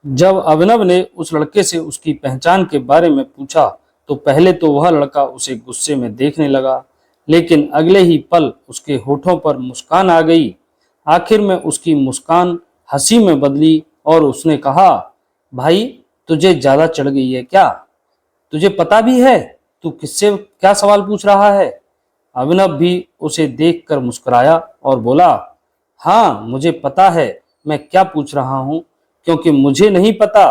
जब अभिनव ने उस लड़के से उसकी पहचान के बारे में पूछा तो पहले तो वह लड़का उसे गुस्से में देखने लगा, लेकिन अगले ही पल उसके होठों पर मुस्कान आ गई। आखिर में उसकी मुस्कान हंसी में बदली और उसने कहा, भाई तुझे ज्यादा चढ़ गई है क्या? तुझे पता भी है तू किससे क्या सवाल पूछ रहा है? अभिनव भी उसे देखकर मुस्कुराया और बोला, हाँ मुझे पता है मैं क्या पूछ रहा हूँ, क्योंकि मुझे नहीं पता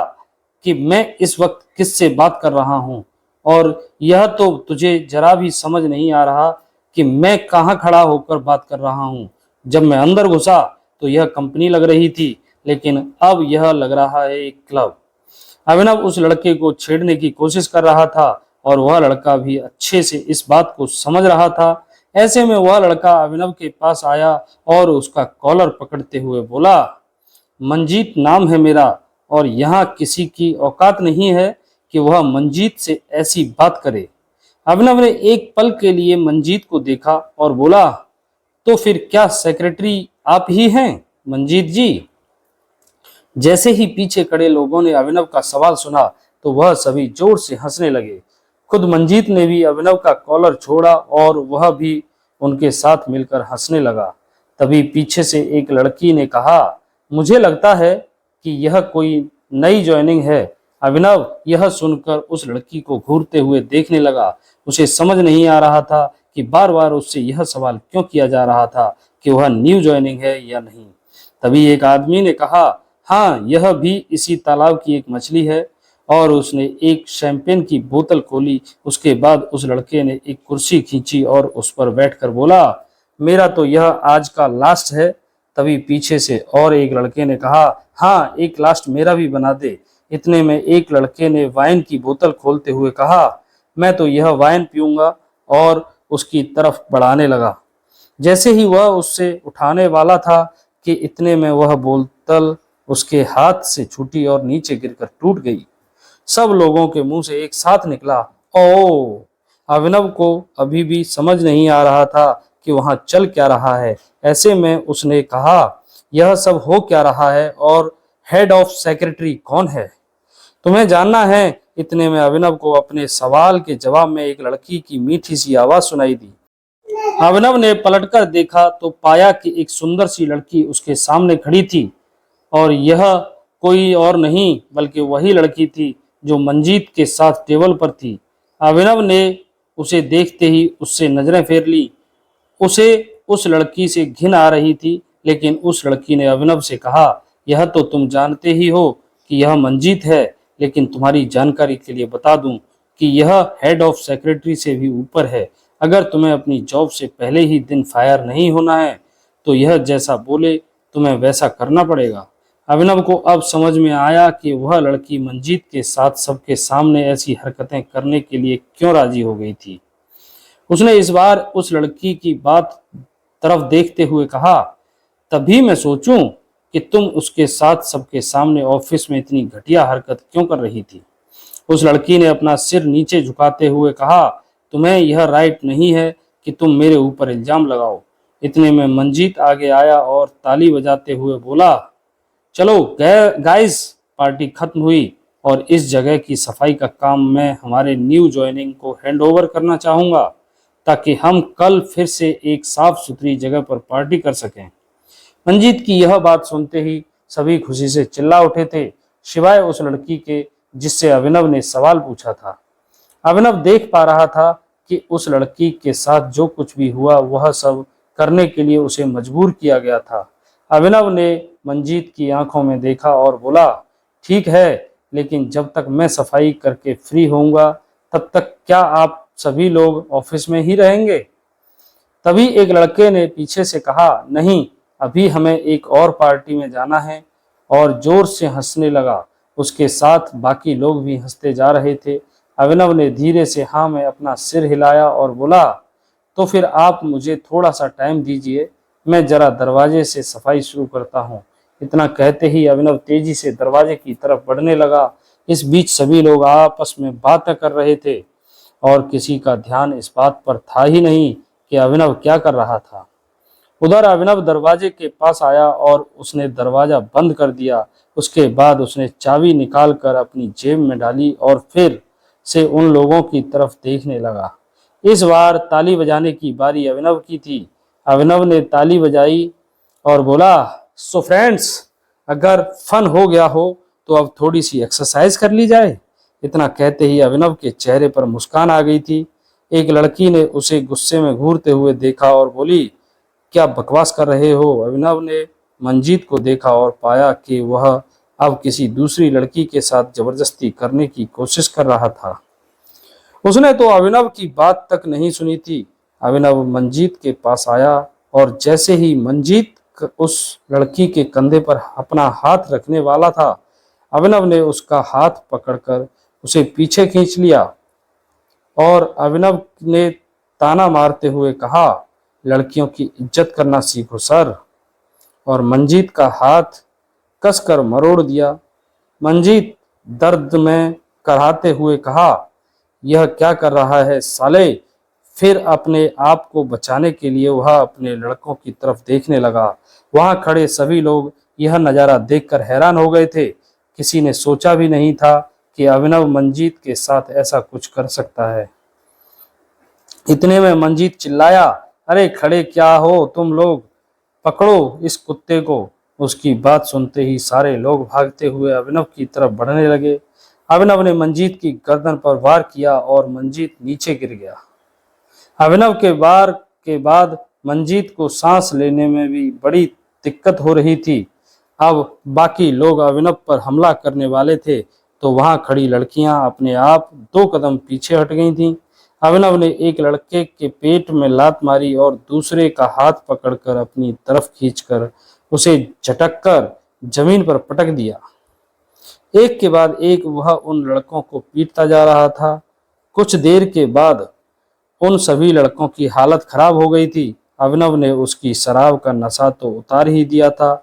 कि मैं इस वक्त किससे बात कर रहा हूँ। और यह तो तुझे जरा भी समझ नहीं आ रहा कि मैं कहाँ खड़ा होकर बात कर रहा हूँ। जब मैं अंदर घुसा तो यह कंपनी लग रही थी, लेकिन अब यह लग रहा है एक क्लब। अभिनव उस लड़के को छेड़ने की कोशिश कर रहा था और वह लड़का भी अच्छे से इस बात को समझ रहा था। ऐसे में वह लड़का अभिनव के पास आया और उसका कॉलर पकड़ते हुए बोला, मंजीत नाम है मेरा और यहाँ किसी की औकात नहीं है कि वह मंजीत से ऐसी बात करे। अभिनव ने एक पल के लिए मंजीत को देखा और बोला, तो फिर क्या सेक्रेटरी आप ही हैं मंजीत जी? जैसे ही पीछे खड़े लोगों ने अभिनव का सवाल सुना तो वह सभी जोर से हंसने लगे। खुद मंजीत ने भी अभिनव का कॉलर छोड़ा और वह भी उनके साथ मिलकर हंसने लगा। तभी पीछे से एक लड़की ने कहा, मुझे लगता है कि यह कोई नई ज्वाइनिंग है। अभिनव यह सुनकर उस लड़की को घूरते हुए देखने लगा। उसे समझ नहीं आ रहा था कि बार बार उससे यह सवाल क्यों किया जा रहा था कि वह न्यू ज्वाइनिंग है या नहीं। तभी एक आदमी ने कहा, हाँ यह भी इसी तालाब की एक मछली है। और उसने एक शैंपेन की बोतल खोली। उसके बाद उस लड़के ने एक कुर्सी खींची और उस पर बैठकर बोला, मेरा तो यह आज का लास्ट है। तभी पीछे से और एक लड़के ने कहा, हाँ एक लास्ट मेरा भी बना दे। इतने में एक लड़के ने वाइन की बोतल खोलते हुए कहा, मैं तो यह वाइन पीऊंगा, और उसकी तरफ बढ़ाने लगा। जैसे ही वह उससे उठाने वाला था कि इतने में वह बोतल उसके हाथ से छूटी और नीचे गिरकर टूट गई। सब लोगों के मुंह से एक साथ निकला, ओ! अभिनव को अभी भी समझ नहीं आ रहा था कि वहां चल क्या रहा है। ऐसे में उसने कहा, यह सब हो क्या रहा है और हेड ऑफ सेक्रेटरी कौन है? तुम्हें जानना है? इतने में अभिनव को अपने सवाल के जवाब में एक लड़की की मीठी सी आवाज सुनाई दी। अभिनव ने पलटकर देखा तो पाया कि एक सुंदर सी लड़की उसके सामने खड़ी थी, और यह कोई और नहीं बल्कि वही लड़की थी जो मंजीत के साथ टेबल पर थी। अभिनव ने उसे देखते ही उससे नजरें फेर ली। उसे उस लड़की से घिन आ रही थी, लेकिन उस लड़की ने अभिनव से कहा, यह तो तुम जानते ही हो कि यह मंजीत है, लेकिन तुम्हारी जानकारी के लिए बता दूं कि यह हेड ऑफ सेक्रेटरी से भी ऊपर है। अगर तुम्हें अपनी जॉब से पहले ही दिन फायर नहीं होना है तो यह जैसा बोले तुम्हें वैसा करना पड़ेगा। अभिनव को अब समझ में आया कि वह लड़की मंजीत के साथ सबके सामने ऐसी हरकतें करने के लिए क्यों राजी हो गई थी। उसने इस बार उस लड़की की बात तरफ देखते हुए कहा, तभी मैं सोचूं कि तुम उसके साथ सबके सामने ऑफिस में इतनी घटिया हरकत क्यों कर रही थी। उस लड़की ने अपना सिर नीचे झुकाते हुए कहा, तुम्हें यह राइट नहीं है कि तुम मेरे ऊपर इल्जाम लगाओ। इतने में मंजीत आगे आया और ताली बजाते हुए बोला, चलो गाइस, पार्टी खत्म हुई और इस जगह की सफाई का काम मैं हमारे न्यू ज्वाइनिंग को हैंड ओवर करना चाहूँगा, ताकि हम कल फिर से एक साफ सुथरी जगह पर पार्टी कर सकें। मंजीत की यह बात सुनते ही सभी खुशी से चिल्ला उठे थे, सिवाय उस लड़की के जिससे अभिनव ने सवाल पूछा था। अभिनव देख पा रहा था कि उस लड़की के साथ जो कुछ भी हुआ वह सब करने के लिए उसे मजबूर किया गया था। अभिनव ने मंजीत की आंखों में देखा और बोला, ठीक है, लेकिन जब तक मैं सफाई करके फ्री होऊंगा तब तक क्या आप सभी लोग ऑफिस में ही रहेंगे? तभी एक लड़के ने पीछे से कहा, नहीं, अभी हमें एक और पार्टी में जाना है, और जोर से हंसने लगा। उसके साथ बाकी लोग भी हंसते जा रहे थे। अभिनव ने धीरे से हाँ में अपना सिर हिलाया और बोला, तो फिर आप मुझे थोड़ा सा टाइम दीजिए, मैं जरा दरवाजे से सफाई शुरू करता हूँ। इतना कहते ही अभिनव तेजी से दरवाजे की तरफ बढ़ने लगा। इस बीच सभी लोग आपस में बातें कर रहे थे और किसी का ध्यान इस बात पर था ही नहीं कि अभिनव क्या कर रहा था। उधर अभिनव दरवाजे के पास आया और उसने दरवाजा बंद कर दिया। उसके बाद उसने चाबी निकालकर अपनी जेब में डाली और फिर से उन लोगों की तरफ देखने लगा। इस बार ताली बजाने की बारी अभिनव की थी। अभिनव ने ताली बजाई और बोला, सो फ्रेंड्स, अगर फन हो गया हो तो अब थोड़ी सी एक्सरसाइज कर ली जाए। इतना कहते ही अभिनव के चेहरे पर मुस्कान आ गई थी। एक लड़की ने उसे गुस्से में घूरते हुए देखा और बोली, क्या बकवास कर रहे हो? अभिनव ने मंजीत को देखा और पाया कि वह अब किसी दूसरी लड़की के साथ जबरदस्ती करने की कोशिश कर रहा था। उसने तो अभिनव की बात तक नहीं सुनी थी। अभिनव मंजीत के पास आया और जैसे ही मंजीत उस लड़की के कंधे पर अपना हाथ रखने वाला था, अभिनव ने उसका हाथ पकड़कर उसे पीछे खींच लिया और अभिनव ने ताना मारते हुए कहा, लड़कियों की इज्जत करना सीखो सर। और मंजीत का हाथ कसकर मरोड़ दिया। मंजीत दर्द में कराहते हुए कहा, यह क्या कर रहा है साले? फिर अपने आप को बचाने के लिए वह अपने लड़कों की तरफ देखने लगा। वहां खड़े सभी लोग यह नज़ारा देखकर हैरान हो गए थे। किसी ने सोचा भी नहीं था कि अभिनव मंजीत के साथ ऐसा कुछ कर सकता है। इतने में मंजीत चिल्लाया, अरे खड़े क्या हो तुम लोग, पकड़ो इस कुत्ते को। उसकी बात सुनते ही सारे लोग भागते हुए अभिनव की तरफ बढ़ने लगे। अभिनव ने मंजीत की गर्दन पर वार किया और मंजीत नीचे गिर गया। अभिनव के वार के बाद मंजीत को सांस लेने में भी बड़ी दिक्कत हो रही थी। अब बाकी लोग अभिनव पर हमला करने वाले थे तो वहां खड़ी लड़कियां अपने आप 2 कदम पीछे हट गई थीं। अभिनव ने एक लड़के के पेट में लात मारी और दूसरे का हाथ पकड़कर अपनी तरफ खींचकर उसे झटककर जमीन पर पटक दिया। एक के बाद एक वह उन लड़कों को पीटता जा रहा था। कुछ देर के बाद उन सभी लड़कों की हालत खराब हो गई थी। अभिनव ने उसकी शराब का नशा तो उतार ही दिया था,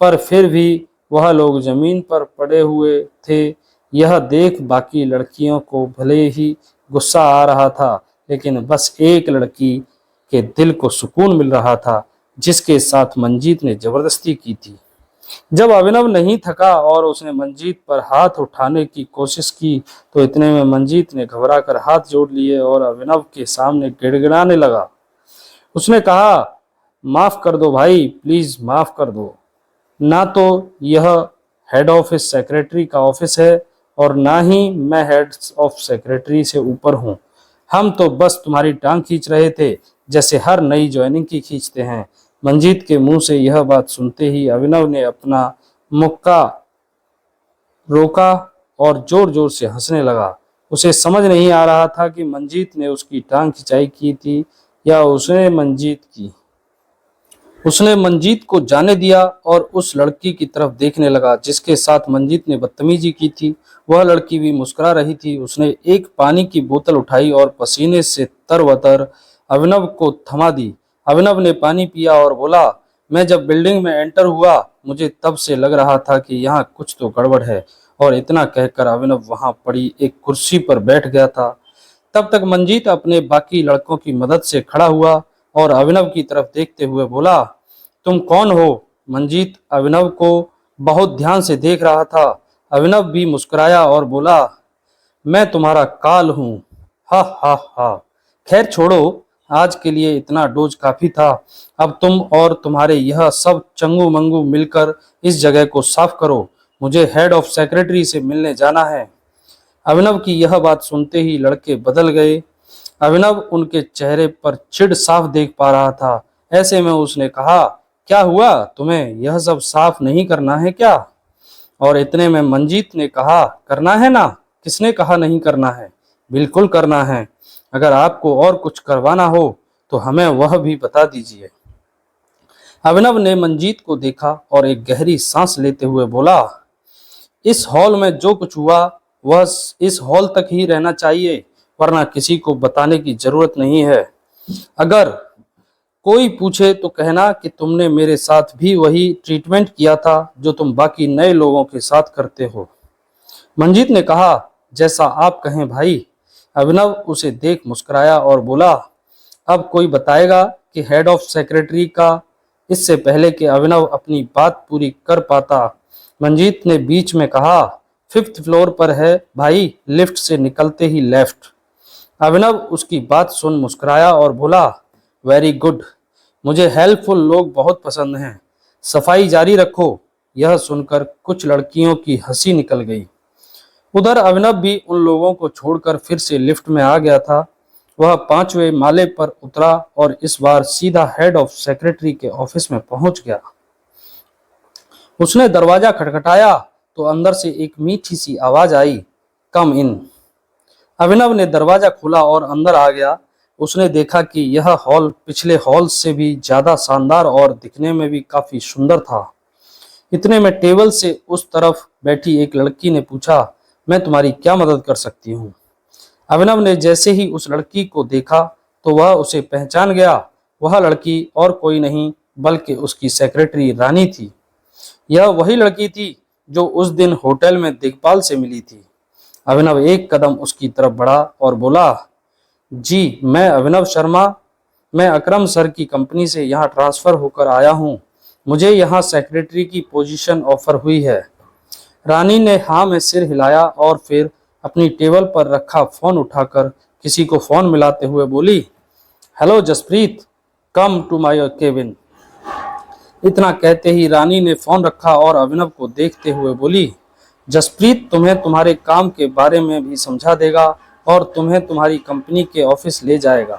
पर फिर भी वह लोग जमीन पर पड़े हुए थे। यह देख बाकी लड़कियों को भले ही गुस्सा आ रहा था, लेकिन बस एक लड़की के दिल को सुकून मिल रहा था जिसके साथ मंजीत ने जबरदस्ती की थी। जब अभिनव नहीं थका और उसने मंजीत पर हाथ उठाने की कोशिश की तो इतने में मंजीत ने घबराकर हाथ जोड़ लिए और अभिनव के सामने गिड़गिड़ाने लगा। उसने कहा, माफ कर दो भाई, प्लीज माफ कर दो। ना तो यह हेड ऑफिस सेक्रेटरी का ऑफिस है और ना ही मैं हेड ऑफ सेक्रेटरी से ऊपर हूँ। हम तो बस तुम्हारी टांग खींच रहे थे, जैसे हर नई ज्वाइनिंग की खींचते हैं। मंजीत के मुंह से यह बात सुनते ही अभिनव ने अपना मुक्का रोका और जोर जोर से हंसने लगा। उसे समझ नहीं आ रहा था कि मंजीत ने उसकी टांग खिंचाई की थी या उसने मंजीत को जाने दिया और उस लड़की की तरफ देखने लगा जिसके साथ मंजीत ने बदतमीजी की थी। वह लड़की भी मुस्कुरा रही थी। उसने एक पानी की बोतल उठाई और पसीने से तरबतर अभिनव को थमा दी। अभिनव ने पानी पिया और बोला, मैं जब बिल्डिंग में एंटर हुआ मुझे तब से लग रहा था कि यहाँ कुछ तो गड़बड़ है। और इतना कहकर अभिनव वहां पड़ी एक कुर्सी पर बैठ गया था। तब तक मंजीत अपने बाकी लड़कों की मदद से खड़ा हुआ और अभिनव की तरफ देखते हुए बोला, तुम कौन हो? मंजीत अभिनव को बहुत ध्यान से देख रहा था। अभिनव भी मुस्कुराया और बोला, मैं तुम्हारा काल हूँ। हा हा हा। खैर छोड़ो, आज के लिए इतना डोज काफी था। अब तुम और तुम्हारे यह सब चंगू मंगू मिलकर इस जगह को साफ करो। मुझे हेड ऑफ सेक्रेटरी से मिलने जाना है। अभिनव की यह बात सुनते ही लड़के बदल गए। अभिनव उनके चेहरे पर चिढ़ साफ देख पा रहा था। ऐसे में उसने कहा, क्या हुआ, तुम्हें यह सब साफ नहीं करना है क्या? और इतने में मंजीत ने कहा, करना है ना। किसने कहा नहीं करना है? बिल्कुल करना है। अगर आपको और कुछ करवाना हो तो हमें वह भी बता दीजिए। अभिनव ने मंजीत को देखा और एक गहरी सांस लेते हुए बोला, इस हॉल में जो कुछ हुआ वह इस हॉल तक ही रहना चाहिए, वरना किसी को बताने की जरूरत नहीं है। अगर कोई पूछे तो कहना कि तुमने मेरे साथ भी वही ट्रीटमेंट किया था जो तुम बाकी नए लोगों के साथ करते हो। मंजीत ने कहा, जैसा आप कहें भाई। अभिनव उसे देख मुस्कुराया और बोला, अब कोई बताएगा कि हेड ऑफ सेक्रेटरी का इससे पहले कि अभिनव अपनी बात पूरी कर पाता, मंजीत ने बीच में कहा, 5th फ्लोर पर है भाई, लिफ्ट से निकलते ही लेफ्ट। अभिनव उसकी बात सुन मुस्कुराया और बोला, वेरी गुड, मुझे हेल्पफुल लोग बहुत पसंद हैं, सफाई जारी रखो। यह सुनकर कुछ लड़कियों की हंसी निकल गई। उधर अभिनव भी उन लोगों को छोड़कर फिर से लिफ्ट में आ गया था। वह 5वें माले पर उतरा और इस बार सीधा हेड ऑफ सेक्रेटरी के ऑफिस में पहुंच गया। उसने दरवाजा खटखटाया तो अंदर से एक मीठी सी आवाज आई, कम इन। अभिनव ने दरवाजा खोला और अंदर आ गया। उसने देखा कि यह हॉल पिछले हॉल से भी ज्यादा शानदार और दिखने में भी काफी सुंदर था। इतने में टेबल से उस तरफ बैठी एक लड़की ने पूछा, मैं तुम्हारी क्या मदद कर सकती हूँ? अभिनव ने जैसे ही उस लड़की को देखा तो वह उसे पहचान गया। वह लड़की और कोई नहीं बल्कि उसकी सेक्रेटरी रानी थी। यह वही लड़की थी जो उस दिन होटल में दिग्पाल से मिली थी। अभिनव एक कदम उसकी तरफ बढ़ा और बोला, जी मैं अभिनव शर्मा, मैं अकरम सर की कंपनी से यहाँ ट्रांसफ़र होकर आया हूँ। मुझे यहाँ सेक्रेटरी की पोजीशन ऑफर हुई है। रानी ने हाँ में सिर हिलाया और फिर अपनी टेबल पर रखा फ़ोन उठाकर किसी को फ़ोन मिलाते हुए बोली, hello Jaspreet, come to my cabin. इतना कहते ही रानी ने फ़ोन रखा और अभिनव को देखते हुए बोली, जसप्रीत तुम्हें तुम्हारे काम के बारे में भी समझा देगा और तुम्हें तुम्हारी कंपनी के ऑफिस ले जाएगा।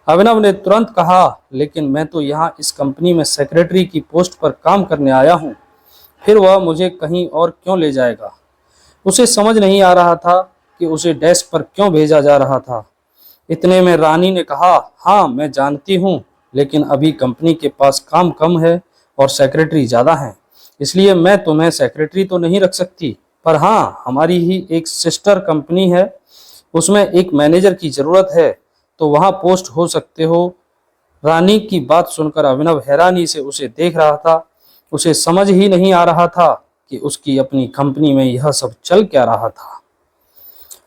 अभिनव ने तुरंत कहा, लेकिन मैं तो यहाँ इस कंपनी में सेक्रेटरी की पोस्ट पर काम करने आया हूँ, फिर वह मुझे कहीं और क्यों ले जाएगा? उसे समझ नहीं आ रहा था कि उसे डेस्क पर क्यों भेजा जा रहा था। इतने में रानी ने कहा, हाँ मैं जानती हूँ, लेकिन अभी कंपनी के पास काम कम है और सेक्रेटरी ज़्यादा हैं, इसलिए मैं तुम्हें सेक्रेटरी तो नहीं रख सकती, पर हाँ हमारी ही एक सिस्टर कंपनी है, उसमें एक मैनेजर की ज़रूरत है, तो वहाँ पोस्ट हो सकते हो। रानी की बात सुनकर अभिनव हैरानी से उसे देख रहा था। उसे समझ ही नहीं आ रहा था कि उसकी अपनी कंपनी में यह सब चल क्या रहा था।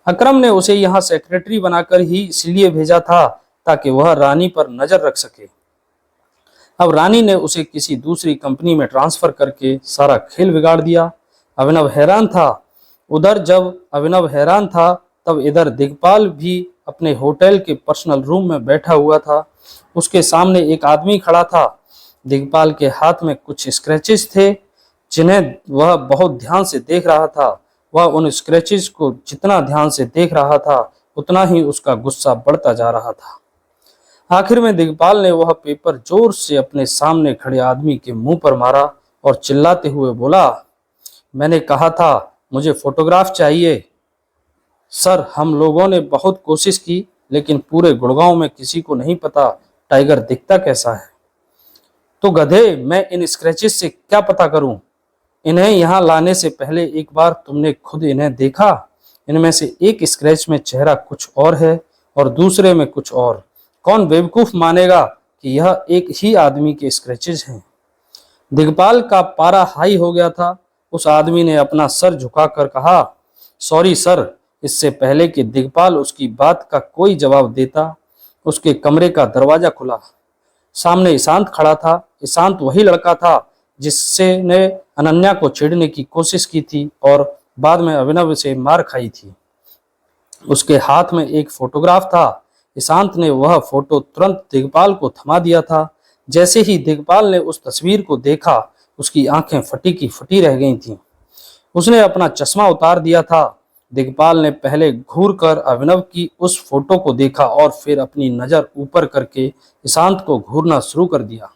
अकरम ने उसे यहाँ सेक्रेटरी बनाकर ही इसलिए भेजा था ताकि वह रानी पर नजर रख सके। अब रानी ने उसे किसी दूसरी कंपनी में ट्रांसफर करके सारा खेल बिगाड़ दिया। अभिनव हैरान था। उधर जब अभिनव हैरान था तब इधर दिग्पाल भी अपने होटल के पर्सनल रूम में बैठा हुआ था। उसके सामने एक आदमी खड़ा था। दिग्पाल के हाथ में कुछ स्क्रैचेस थे जिन्हें वह बहुत ध्यान से देख रहा था। वह उन स्क्रैचेस को जितना ध्यान से देख रहा था उतना ही उसका गुस्सा बढ़ता जा रहा था। आखिर में दिग्पाल ने वह पेपर जोर से अपने सामने खड़े आदमी के मुंह पर मारा और चिल्लाते हुए बोला, मैंने कहा था मुझे फोटोग्राफ चाहिए। सर हम लोगों ने बहुत कोशिश की लेकिन पूरे गुड़गांव में किसी को नहीं पता टाइगर दिखता कैसा है। तो गधे, मैं इन स्क्रैचेस से क्या पता करूं? इन्हें यहाँ लाने से पहले एक बार तुमने खुद इन्हें देखा? इनमें से एक स्क्रैच में चेहरा कुछ और है और दूसरे में कुछ और। कौन बेवकूफ मानेगा कि यह एक ही आदमी के स्क्रैचेस हैं? दिग्पाल का पारा हाई हो गया था। उस आदमी ने अपना सर झुकाकर कहा, सॉरी सर। इससे पहले कि दिग्पाल उसकी बात का कोई जवाब देता, उसके कमरे का दरवाजा खुला। सामने ईशांत खड़ा था। ईशांत वही लड़का था जिससे ने अनन्या को छेड़ने की कोशिश की थी और बाद में अभिनव से मार खाई थी। उसके हाथ में एक फोटोग्राफ था। ईशांत ने वह फोटो तुरंत दिग्पाल को थमा दिया था। जैसे ही दिग्पाल ने उस तस्वीर को देखा उसकी आंखें फटी की फटी रह गई थीं। उसने अपना चश्मा उतार दिया था। दिग्पाल ने पहले घूरकर अभिनव की उस फोटो को देखा और फिर अपनी नज़र ऊपर करके ईशांत को घूरना शुरू कर दिया।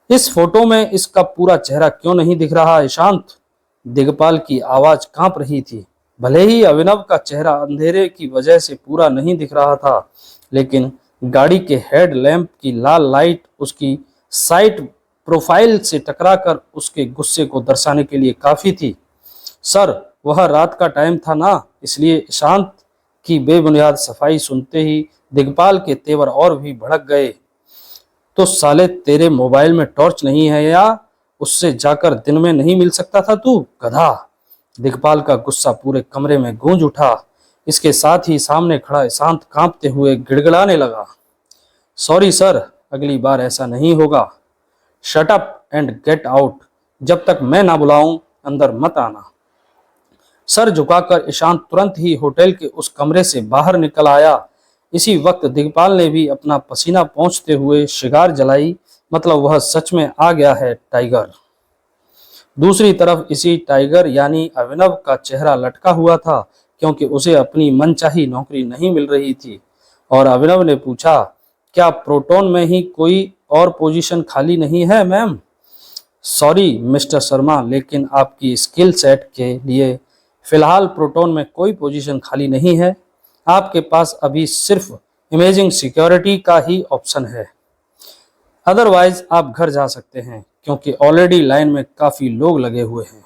इस फोटो में इसका पूरा चेहरा क्यों नहीं दिख रहा ईशांत? दिग्पाल की आवाज कांप रही थी। भले ही अभिनव का चेहरा अंधेरे की वजह से पूरा नहीं दिख रहा था, लेकिन गाड़ी के हेड लैंप की लाल लाइट उसकी साइड प्रोफाइल से टकराकर उसके गुस्से को दर्शाने के लिए काफी थी। सर वह रात का टाइम था ना, इसलिए ईशांत की बेबुनियाद सफाई सुनते ही दिग्पाल के तेवर और भी भड़क गए। तो साले तेरे मोबाइल में टॉर्च नहीं है या उससे जाकर दिन में नहीं मिल सकता था तू, गधा? दिग्पाल का गुस्सा पूरे कमरे में गूंज उठा। इसके साथ ही सामने खड़ा ईशांत कांपते हुए गिड़गिड़ाने लगा, सॉरी सर, अगली बार ऐसा नहीं होगा। Shut up and get out, जब तक मैं ना बुलाऊं अंदर मत आना। सर झुकाकर ईशान तुरंत ही होटल के उस कमरे से बाहर निकल आया। इसी वक्त दिग्पाल ने भी अपना पसीना पोंछते हुए सिगार जलाई, मतलब वह सच में आ गया है टाइगर। दूसरी तरफ इसी टाइगर यानी अभिनव का चेहरा लटका हुआ था, क्योंकि उसे अपनी मनचाही नौकरी नहीं मिल रही थी। और अभिनव ने पूछा, क्या प्रोटोन में ही कोई और पोजीशन खाली नहीं है मैम? सॉरी मिस्टर शर्मा, लेकिन आपकी स्किल सेट के लिए फिलहाल प्रोटोन में कोई पोजीशन खाली नहीं है। आपके पास अभी सिर्फ इमेजिंग सिक्योरिटी का ही ऑप्शन है। अदरवाइज आप घर जा सकते हैं, क्योंकि ऑलरेडी लाइन में काफ़ी लोग लगे हुए हैं।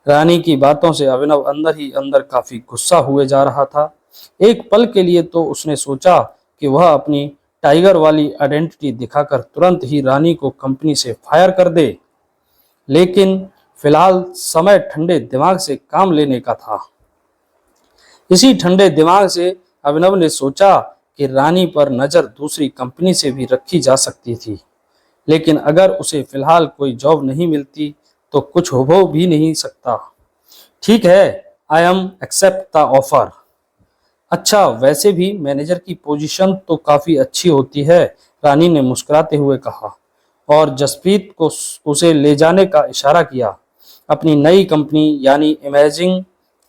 रानी की बातों से अभिनव अंदर ही अंदर काफ़ी गुस्सा हुए जा रहा था। एक पल के लिए तो उसने सोचा कि वह अपनी टाइगर वाली आइडेंटिटी दिखाकर तुरंत ही रानी को कंपनी से फायर कर दे, लेकिन फिलहाल समय ठंडे दिमाग से काम लेने का था। इसी ठंडे दिमाग से अभिनव ने सोचा कि रानी पर नज़र दूसरी कंपनी से भी रखी जा सकती थी, लेकिन अगर उसे फिलहाल कोई जॉब नहीं मिलती तो कुछ हो भी नहीं सकता। ठीक है, I am accept the offer. अच्छा, वैसे भी मैनेजर की पोजीशन तो काफ़ी अच्छी होती है, रानी ने मुस्कुराते हुए कहा, और जसप्रीत को उसे ले जाने का इशारा किया। अपनी नई कंपनी यानी इमेजिंग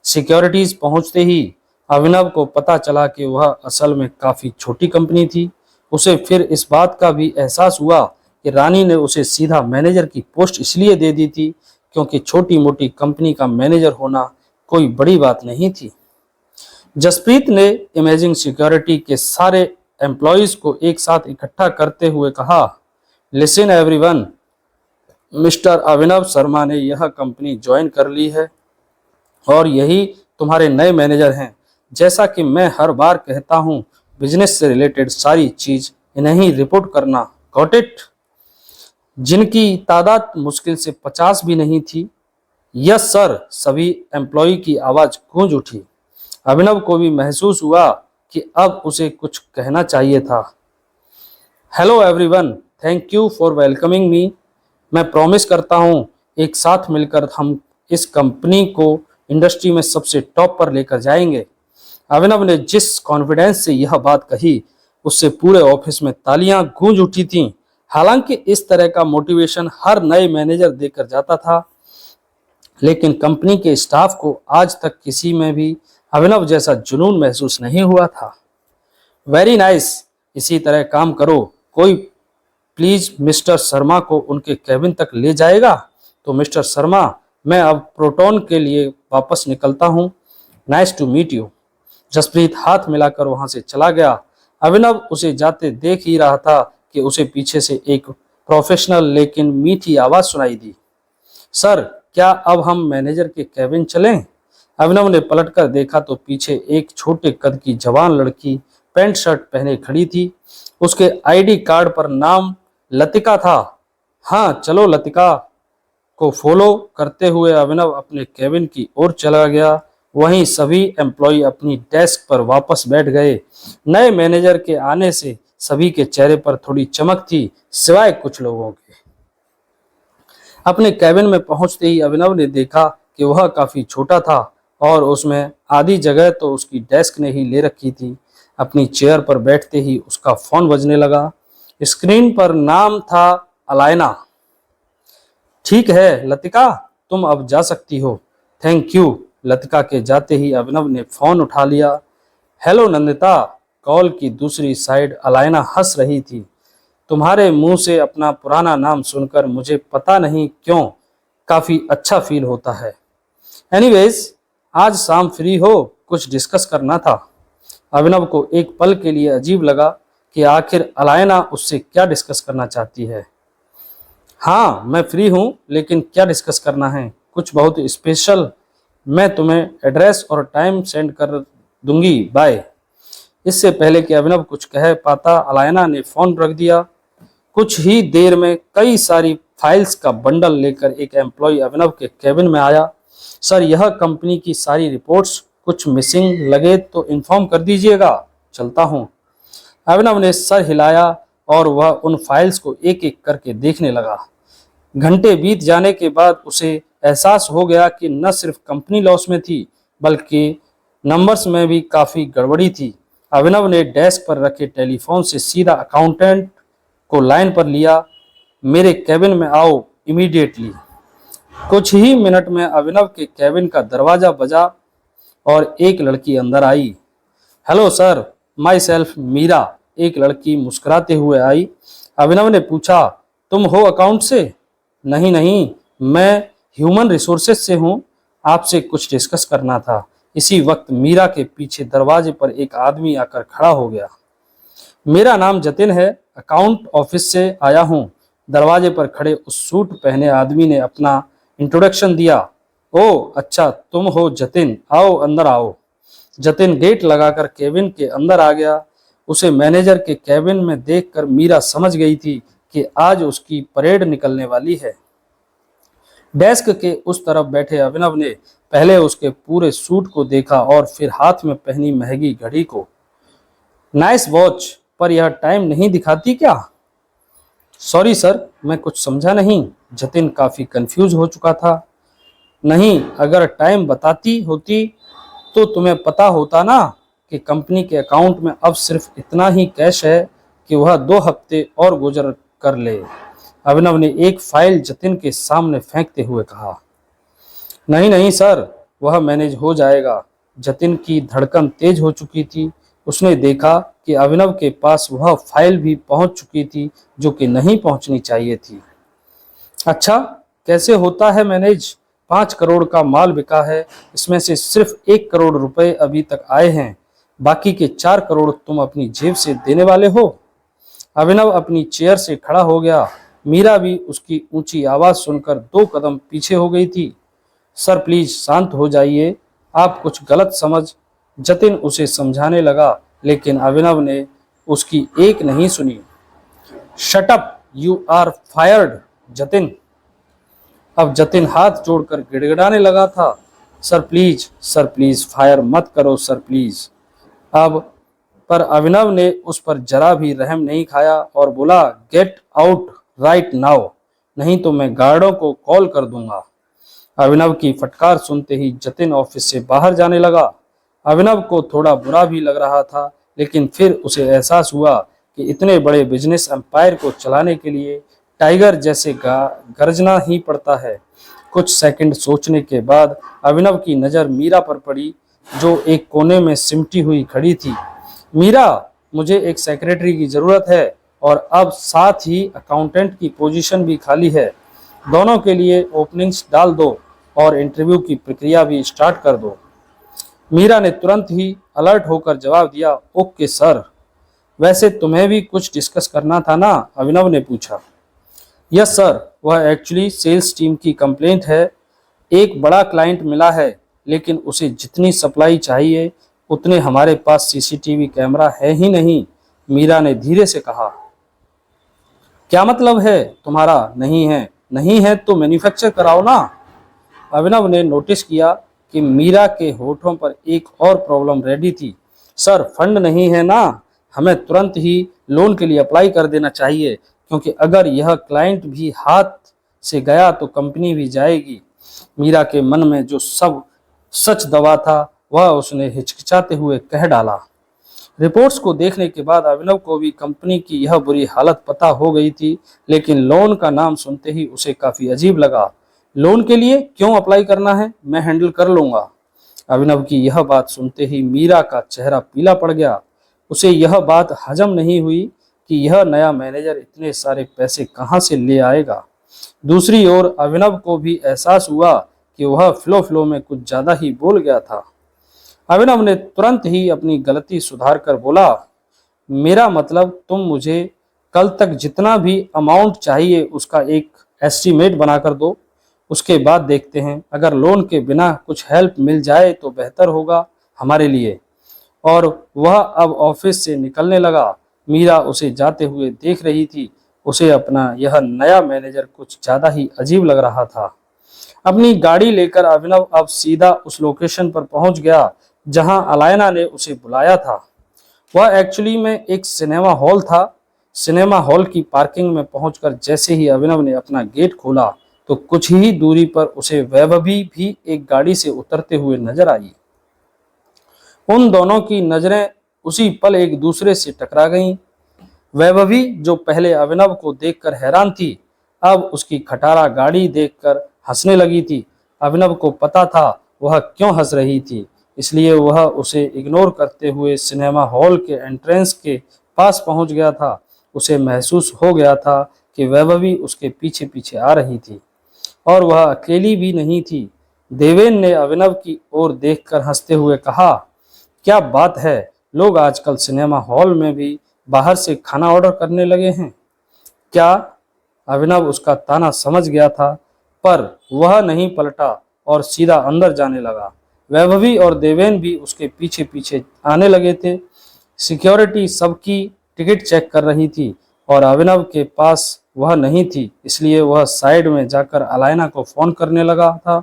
सिक्योरिटीज पहुंचते ही अभिनव को पता चला कि वह असल में काफ़ी छोटी कंपनी थी। उसे फिर इस बात का भी एहसास हुआ कि रानी ने उसे सीधा मैनेजर की पोस्ट इसलिए दे दी थी क्योंकि छोटी मोटी कंपनी का मैनेजर होना कोई बड़ी बात नहीं थी। जसप्रीत ने इमेजिंग सिक्योरिटी के सारे एम्प्लॉयज़ को एक साथ इकट्ठा करते हुए कहा, लिसन एवरीवन, मिस्टर अभिनव शर्मा ने यह कंपनी ज्वाइन कर ली है और यही तुम्हारे नए मैनेजर हैं। जैसा कि मैं हर बार कहता हूँ, बिजनेस से रिलेटेड सारी चीज़ इन्हें ही रिपोर्ट करना, गॉट इट? जिनकी तादाद मुश्किल से 50 भी नहीं थी। यस सर, सभी एम्प्लॉय की आवाज़ गूंज उठी। अभिनव को भी महसूस हुआ कि अब उसे कुछ कहना चाहिए था। Hello everyone, thank you for welcoming मी। मैं प्रॉमिस करता हूँ एक साथ मिलकर हम इस कंपनी को इंडस्ट्री में सबसे टॉप पर लेकर जाएंगे। अभिनव ने जिस कॉन्फिडेंस से यह बात कही, उससे पूरे ऑफिस में तालियां गूंज उठी थीं। हालांकि इस तरह का मोटिवेशन हर नए मैनेजर देकर जाता था, लेकिन कंपनी के स्टाफ को आज तक किसी में भी अभिनव जैसा जुनून महसूस नहीं हुआ था। वेरी नाइस, इसी तरह काम करो। कोई प्लीज मिस्टर शर्मा को उनके कैबिन तक ले जाएगा? तो मिस्टर शर्मा, मैं अब प्रोटोन के लिए वापस निकलता हूँ। Nice to meet you. Jaspreet हाथ मिलाकर वहां से चला गया। अभिनव उसे जाते देख ही रहा था कि उसे पीछे से एक प्रोफेशनल लेकिन मीठी आवाज सुनाई दी, सर, क्या अब हम मैनेजर के कैबिन चलें? अभिनव ने पलटकर देखा तो पीछे एक छोटे कद की जवान लड़की पैंट शर्ट पहने खड़ी थी। उसके आईडी कार्ड पर नाम लतिका था। हाँ चलो, लतिका को फॉलो करते हुए अभिनव अपने कैबिन की ओर चला गया। वहीं सभी एम्प्लॉय अपनी डेस्क पर वापस बैठ गए। नए मैनेजर के आने से सभी के चेहरे पर थोड़ी चमक थी, सिवाय कुछ लोगों के। अपने कैबिन में पहुंचते ही अभिनव ने देखा कि वह काफी छोटा था और उसमें आधी जगह तो उसकी डेस्क ने ही ले रखी थी। अपनी चेयर पर बैठते ही उसका फोन बजने लगा। स्क्रीन पर नाम था अलायना। ठीक है लतिका, तुम अब जा सकती हो। Thank you. लतिका के जाते ही अभिनव ने फोन उठा लिया। हेलो नंदिता। कॉल की दूसरी साइड अलायना हंस रही थी। तुम्हारे मुंह से अपना पुराना नाम सुनकर मुझे पता नहीं क्यों काफी अच्छा फील होता है। एनीवेज, आज शाम फ्री हो? कुछ डिस्कस करना था। अभिनव को एक पल के लिए अजीब लगा कि आखिर अलायना उससे क्या डिस्कस करना चाहती है। हाँ मैं फ्री हूँ, लेकिन क्या डिस्कस करना है? कुछ बहुत स्पेशल। मैं तुम्हें एड्रेस और टाइम सेंड कर दूंगी, बाय। इससे पहले कि अभिनव कुछ कह पाता, अलायना ने फोन रख दिया। कुछ ही देर में कई सारी फाइल्स का बंडल लेकर एक एम्प्लॉय अभिनव के कैबिन में आया। सर, यह कंपनी की सारी रिपोर्ट्स, कुछ मिसिंग लगे तो इन्फॉर्म कर दीजिएगा, चलता हूँ। अभिनव ने सर हिलाया और वह उन फाइल्स को एक एक करके देखने लगा। घंटे बीत जाने के बाद उसे एहसास हो गया कि न सिर्फ कंपनी लॉस में थी बल्कि नंबर्स में भी काफ़ी गड़बड़ी थी। अभिनव ने डेस्क पर रखे टेलीफोन से सीधा अकाउंटेंट को लाइन पर लिया। मेरे कैबिन में आओ इमीडिएटली। कुछ ही मिनट में अभिनव के कैबिन का दरवाजा बजा और एक लड़की अंदर आई। Hello sir, myself Meera, एक लड़की मुस्कुराते हुए आई। अभिनव ने पूछा, तुम हो अकाउंट से? नहीं नहीं, मैं ह्यूमन रिसोर्सेज से हूँ, आपसे कुछ डिस्कस करना था। इसी वक्त मीरा के पीछे दरवाजे पर एक आदमी आकर खड़ा हो गया। मेरा नाम जतिन है, अकाउंट ऑफिस से आया हूँ। दरवाजे पर खड़े उस सूट पहने आदमी ने अपना इंट्रोडक्शन दिया। ओह अच्छा, तुम हो जतिन, आओ अंदर आओ। जतिन गेट लगाकर केबिन के अंदर आ गया। उसे मैनेजर के केबिन में देखकर मीरा समझ गई थी कि आज उसकी परेड निकलने वाली है। डेस्क के उस तरफ बैठे अभिनव ने पहले उसके पूरे सूट को देखा और फिर हाथ में पहनी महंगी घड़ी को। नाइस वॉच, पर यह टाइम नहीं दिखाती क्या? सॉरी सर, मैं कुछ समझा नहीं। जतिन काफी कंफ्यूज हो चुका था। नहीं, अगर टाइम बताती होती तो तुम्हें पता होता ना कि कंपनी के अकाउंट में अब सिर्फ इतना ही कैश है कि वह 2 हफ्ते और गुजर कर ले। अभिनव ने एक फाइल जतिन के सामने फेंकते हुए कहा। नहीं नहीं सर, वह मैनेज हो जाएगा। जतिन की धड़कन तेज हो चुकी थी। उसने देखा कि अभिनव के पास वह फाइल भी पहुंच चुकी थी जो कि नहीं पहुंचनी चाहिए थी। अच्छा, कैसे होता है मैनेज? 5 करोड़ का माल बिका है, इसमें से सिर्फ 1 करोड़ रुपए अभी तक आए हैं, बाकी के 4 करोड़ तुम अपनी जेब से देने वाले हो। अभिनव अपनी चेयर से खड़ा हो गया। मीरा भी उसकी ऊंची आवाज सुनकर 2 कदम पीछे हो गई थी। सर प्लीज शांत हो जाइए, आप कुछ गलत समझ। जतिन उसे समझाने लगा, लेकिन अभिनव ने उसकी एक नहीं सुनी। Shut up, you are fired Jatin. अब जतिन हाथ जोड़कर गिड़गिड़ाने लगा था। सर प्लीज फायर मत करो सर प्लीज। अब पर अभिनव ने उस पर जरा भी रहम नहीं खाया और बोला, गेट आउट राइट नाउ, नहीं तो मैं गार्डों को कॉल कर दूंगा। अभिनव की फटकार सुनते ही जतिन ऑफिस से बाहर जाने लगा। अभिनव को थोड़ा बुरा भी लग रहा था, लेकिन फिर उसे एहसास हुआ कि इतने बड़े बिजनेस एम्पायर को चलाने के लिए टाइगर जैसे गरजना ही पड़ता है। कुछ सेकंड सोचने के बाद अभिनव की नज़र मीरा पर पड़ी, जो एक कोने में सिमटी हुई खड़ी थी। मीरा, मुझे एक सेक्रेटरी की ज़रूरत है और अब साथ ही अकाउंटेंट की पोजीशन भी खाली है। दोनों के लिए ओपनिंग्स डाल दो और इंटरव्यू की प्रक्रिया भी स्टार्ट कर दो। मीरा ने तुरंत ही अलर्ट होकर जवाब दिया, ओके सर। वैसे तुम्हें भी कुछ डिस्कस करना था ना? अभिनव ने पूछा। यस सर, वह एक्चुअली सेल्स टीम की कंप्लेंट है। एक बड़ा क्लाइंट मिला है, लेकिन उसे जितनी सप्लाई चाहिए उतने हमारे पास सीसीटीवी कैमरा है ही नहीं। मीरा ने धीरे से कहा। क्या मतलब है तुम्हारा? नहीं है तो मैन्युफैक्चर कराओ ना। अभिनव ने नोटिस किया कि मीरा के होठों पर एक और प्रॉब्लम रेडी थी। सर, फंड नहीं है ना, हमें तुरंत ही लोन के लिए अप्लाई कर देना चाहिए, क्योंकि अगर यह क्लाइंट भी हाथ से गया तो कंपनी भी जाएगी। मीरा के मन में जो सब सच दबा था वह उसने हिचकिचाते हुए कह डाला। रिपोर्ट्स को देखने के बाद अभिनव को भी कंपनी की यह बुरी हालत पता हो गई थी, लेकिन लोन का नाम सुनते ही उसे काफ़ी अजीब लगा। लोन के लिए क्यों अप्लाई करना है? मैं हैंडल कर लूँगा। अभिनव की यह बात सुनते ही मीरा का चेहरा पीला पड़ गया। उसे यह बात हजम नहीं हुई कि यह नया मैनेजर इतने सारे पैसे कहाँ से ले आएगा। दूसरी ओर अभिनव को भी एहसास हुआ कि वह फ्लो में कुछ ज़्यादा ही बोल गया था। अभिनव ने तुरंत ही अपनी गलती सुधार कर बोला, मेरा मतलब तुम मुझे कल तक जितना भी अमाउंट चाहिए उसका एक एस्टीमेट बनाकर दो, उसके बाद देखते हैं। अगर लोन के बिना कुछ हेल्प मिल जाए तो बेहतर होगा हमारे लिए। और वह अब ऑफिस से निकलने लगा। मीरा उसे जाते हुए देख रही थी। उसे अपना यह नया मैनेजर कुछ ज़्यादा ही अजीब लग रहा था। अपनी गाड़ी लेकर अभिनव अब सीधा उस लोकेशन पर पहुंच गया जहां अलायना ने उसे बुलाया था। वह एक्चुअली में एक सिनेमा हॉल था। सिनेमा हॉल की पार्किंग में पहुंचकर जैसे ही अभिनव ने अपना गेट खोला तो कुछ ही दूरी पर उसे वैभवी भी एक गाड़ी से उतरते हुए नजर आई। उन दोनों की नजरें उसी पल एक दूसरे से टकरा गईं। वैभवी, जो पहले अभिनव को देखकर हैरान थी, अब उसकी खटारा गाड़ी देखकर हंसने लगी थी। अभिनव को पता था वह क्यों हंस रही थी, इसलिए वह उसे इग्नोर करते हुए सिनेमा हॉल के एंट्रेंस के पास पहुंच गया था। उसे महसूस हो गया था कि वैभवी उसके पीछे पीछे आ रही थी और वह अकेली भी नहीं थी। देवेन ने अभिनव की ओर देखकर हंसते हुए कहा, क्या बात है, लोग आजकल सिनेमा हॉल में भी बाहर से खाना ऑर्डर करने लगे हैं क्या? अभिनव उसका ताना समझ गया था, पर वह नहीं पलटा और सीधा अंदर जाने लगा। वैभवी और देवेन भी उसके पीछे पीछे आने लगे थे। सिक्योरिटी सबकी टिकट चेक कर रही थी और अभिनव के पास वह नहीं थी, इसलिए वह साइड में जाकर अलायना को फोन करने लगा था।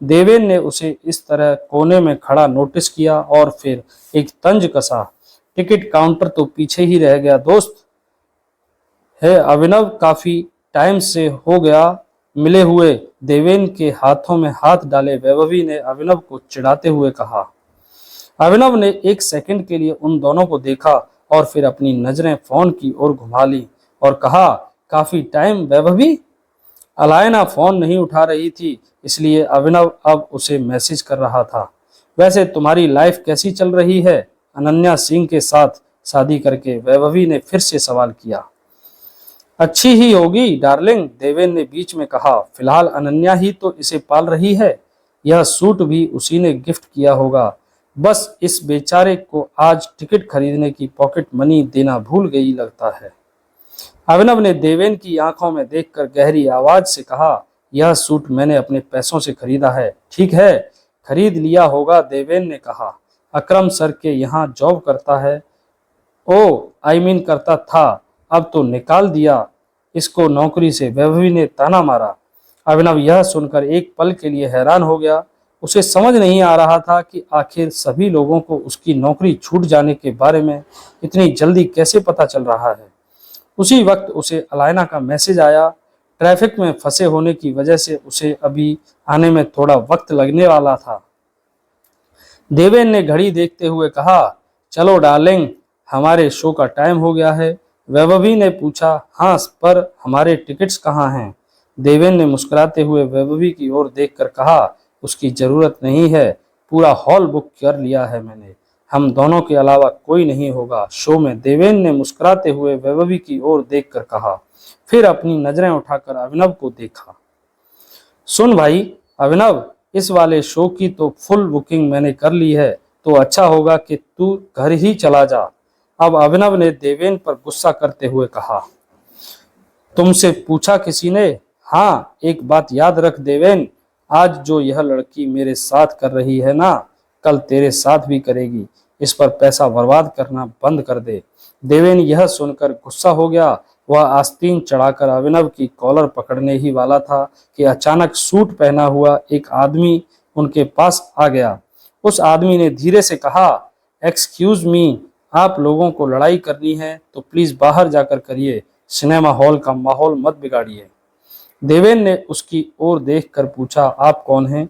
देवेन ने उसे इस तरह कोने में खड़ा नोटिस किया और फिर एक तंज कसा, टिकट काउंटर तो पीछे ही रह गया दोस्त है। अभिनव काफी टाइम से हो गया मिले हुए। देवेन के हाथों में हाथ डाले वैभवी ने अभिनव को चिढ़ाते हुए कहा। अभिनव ने एक सेकंड के लिए उन दोनों को देखा और फिर अपनी नजरें फोन की ओर घुमा ली और कहा, काफी टाइम वैभवी? अलायना फोन नहीं उठा रही थी, इसलिए अभिनव अब उसे मैसेज कर रहा था। वैसे तुम्हारी लाइफ कैसी चल रही है अनन्या सिंह के साथ शादी करके? वैभवी ने फिर से सवाल किया। अच्छी ही होगी डार्लिंग, देवेन ने बीच में कहा। फिलहाल अनन्या ही तो इसे पाल रही है, यह सूट भी उसी ने गिफ्ट किया होगा। बस इस बेचारे को आज टिकट खरीदने की पॉकेट मनी देना भूल गई लगता है। अभिनव ने देवेन की आंखों में देखकर गहरी आवाज से कहा, यह सूट मैंने अपने पैसों से खरीदा है। ठीक है, खरीद लिया होगा, देवेन ने कहा। अकरम सर के यहाँ जॉब करता है। ओ आई मीन करता था, अब तो निकाल दिया इसको नौकरी से, वैभवी ने ताना मारा। अभिनव यह सुनकर एक पल के लिए हैरान हो गया। उसे समझ नहीं आ रहा था कि आखिर सभी लोगों को उसकी नौकरी छूट जाने के बारे में इतनी जल्दी कैसे पता चल रहा है। उसी वक्त उसे अलायना का मैसेज आया। ट्रैफिक में फंसे होने की वजह से उसे अभी आने में थोड़ा वक्त लगने वाला था। देवेन ने घड़ी देखते हुए कहा, चलो डार्लिंग, हमारे शो का टाइम हो गया है। वैभवी ने पूछा, हाँ पर हमारे टिकट्स कहाँ हैं? देवेन ने मुस्कुराते हुए वैभवी की ओर देखकर कहा, उसकी जरूरत नहीं है, पूरा हॉल बुक कर लिया है मैंने, हम दोनों के अलावा कोई नहीं होगा शो में। देवेन ने मुस्कुराते हुए वैभवी की ओर देखकर कहा, फिर अपनी नजरें उठाकर अभिनव को देखा। सुन भाई अभिनव, इस वाले शो की तो फुल बुकिंग मैंने कर ली है, तो अच्छा होगा कि तू घर ही चला जा। अब अभिनव ने देवेन पर गुस्सा करते हुए कहा, तुमसे पूछा किसी ने? हाँ, एक बात याद रख देवेन, आज जो यह लड़की मेरे साथ कर रही है ना, कल तेरे साथ भी करेगी। इस पर पैसा बर्बाद करना बंद कर दे। देवेन यह सुनकर गुस्सा हो गया। वह आस्तीन चढ़ाकर अभिनव की कॉलर पकड़ने ही वाला था कि अचानक सूट पहना हुआ एक आदमी उनके पास आ गया। उस आदमी ने धीरे से कहा, एक्सक्यूज मी, आप लोगों को लड़ाई करनी है तो प्लीज बाहर जाकर करिए, सिनेमा हॉल का माहौल मत बिगाड़िए। देवेन ने उसकी ओर देखकर पूछा, आप कौन हैं?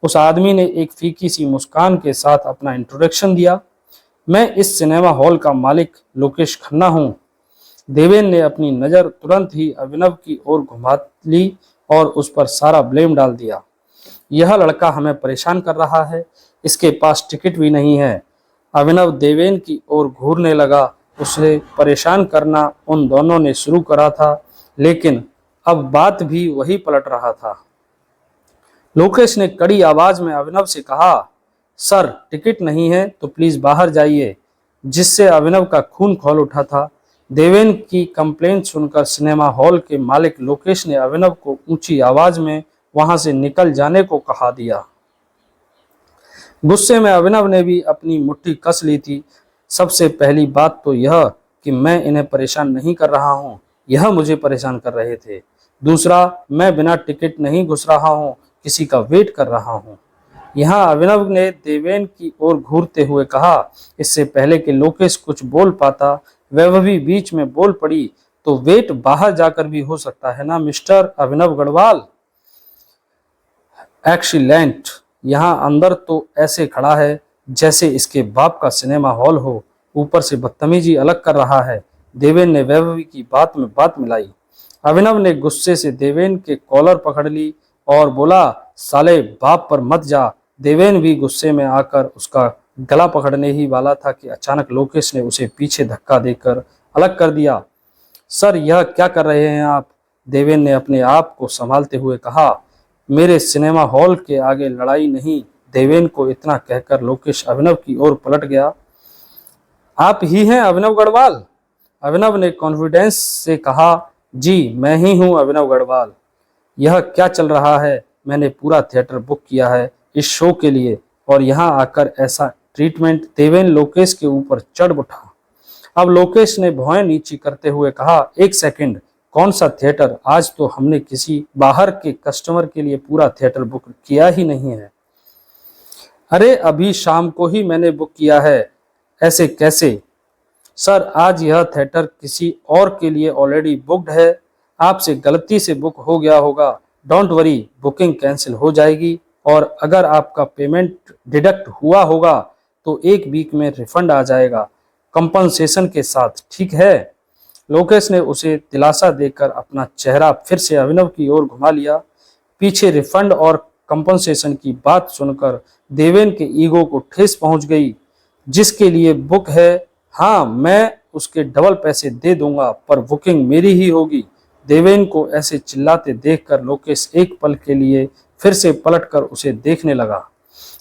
उस आदमी ने एक फीकी सी मुस्कान के साथ अपना इंट्रोडक्शन दिया। मैं इस सिनेमा हॉल का मालिक लोकेश खन्ना हूँ। देवेन ने अपनी नज़र तुरंत ही अभिनव की ओर घुमा ली और उस पर सारा ब्लेम डाल दिया। यह लड़का हमें परेशान कर रहा है, इसके पास टिकट भी नहीं है। अभिनव देवेन की ओर घूरने लगा। उसे परेशान करना उन दोनों ने शुरू करा था, लेकिन अब बात भी वही पलट रहा था। लोकेश ने कड़ी आवाज में अभिनव से कहा, सर टिकट नहीं है तो प्लीज बाहर जाइए, जिससे अभिनव का खून खौल उठा था। देवेन की कंप्लेंट सुनकर सिनेमा हॉल के मालिक लोकेश ने अभिनव को ऊंची आवाज में वहां से निकल जाने को कहा दिया। गुस्से में अभिनव ने भी अपनी मुट्ठी कस ली थी। सबसे पहली बात तो यह कि मैं इन्हें परेशान नहीं कर रहा हूँ, यह मुझे परेशान कर रहे थे। दूसरा, मैं बिना टिकट नहीं घुस रहा हूँ, किसी का वेट कर रहा हूँ। यहाँ अभिनव ने देवेन की ओर घूरते हुए कहा। इससे पहले कि लोकेश कुछ बोल पाता, वैभवी बीच में बोल पड़ी, तो वेट बाहर जाकर भी हो सकता है ना मिस्टर अभिनव गढ़वाल। एक्सीलेंट। यहाँ अंदर तो ऐसे खड़ा है जैसे इसके बाप का सिनेमा हॉल हो, ऊपर से बदतमीजी अलग कर रहा है। देवेन ने वैभवी की बात में बात मिलाई। अभिनव ने गुस्से से देवेन के कॉलर पकड़ ली और बोला, साले बाप पर मत जा। देवेन भी गुस्से में आकर उसका गला पकड़ने ही वाला था कि अचानक लोकेश ने उसे पीछे धक्का देकर अलग कर दिया। सर, यह क्या कर रहे हैं आप? देवेन ने अपने आप को संभालते हुए कहा। मेरे सिनेमा हॉल के आगे लड़ाई नहीं। देवेन को इतना कहकर लोकेश अभिनव की ओर पलट गया। आप ही हैं अभिनव गढ़वाल? अभिनव ने कॉन्फिडेंस से कहा, जी मैं ही हूं अभिनव गढ़वाल। यह क्या चल रहा है? मैंने पूरा थिएटर बुक किया है इस शो के लिए, और यहाँ आकर ऐसा ट्रीटमेंट। देवेन लोकेश के ऊपर चढ़ उठा। अब लोकेश ने भौहें नीची करते हुए कहा, एक सेकंड, कौन सा थिएटर? आज तो हमने किसी बाहर के कस्टमर के लिए पूरा थिएटर बुक किया ही नहीं है। अरे अभी शाम को ही मैंने बुक किया है। ऐसे कैसे? सर, आज यह थिएटर किसी और के लिए ऑलरेडी बुक्ड है। आपसे गलती से बुक हो गया होगा। डोंट वरी, बुकिंग कैंसिल हो जाएगी, और अगर आपका पेमेंट डिडक्ट हुआ होगा तो 1 वीक में रिफंड आ जाएगा कंपनसेशन के साथ, ठीक है? लोकेश ने उसे दिलासा देकर अपना चेहरा फिर से अभिनव की ओर घुमा लिया। पीछे रिफंड और कंपनसेशन की बात सुनकर देवेन के ईगो को ठेस पहुंच गई। जिसके लिए बुक है, हाँ मैं उसके डबल पैसे दे दूंगा, पर बुकिंग मेरी ही होगी। देवेन को ऐसे चिल्लाते देखकर लोकेश एक पल के लिए फिर से पलटकर उसे देखने लगा।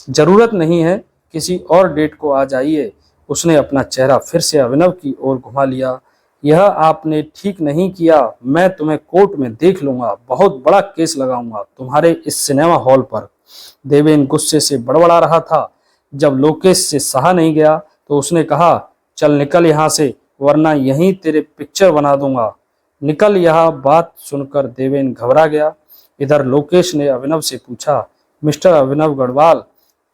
जरूरत नहीं है, किसी और डेट को आ जाइए। उसने अपना चेहरा फिर से अभिनव की ओर घुमा लिया। यह आपने ठीक नहीं किया। मैं तुम्हें कोर्ट में देख लूंगा। बहुत बड़ा केस लगाऊंगा तुम्हारे इस सिनेमा हॉल पर। देवेन गुस्से से बड़बड़ा रहा था। जब लोकेश से सहा नहीं गया तो उसने कहा, चल निकल यहाँ से, वरना यहीं तेरे पिक्चर बना दूंगा। निकल। यह बात सुनकर देवेन घबरा गया। इधर लोकेश ने अभिनव से पूछा, मिस्टर अभिनव गढ़वाल,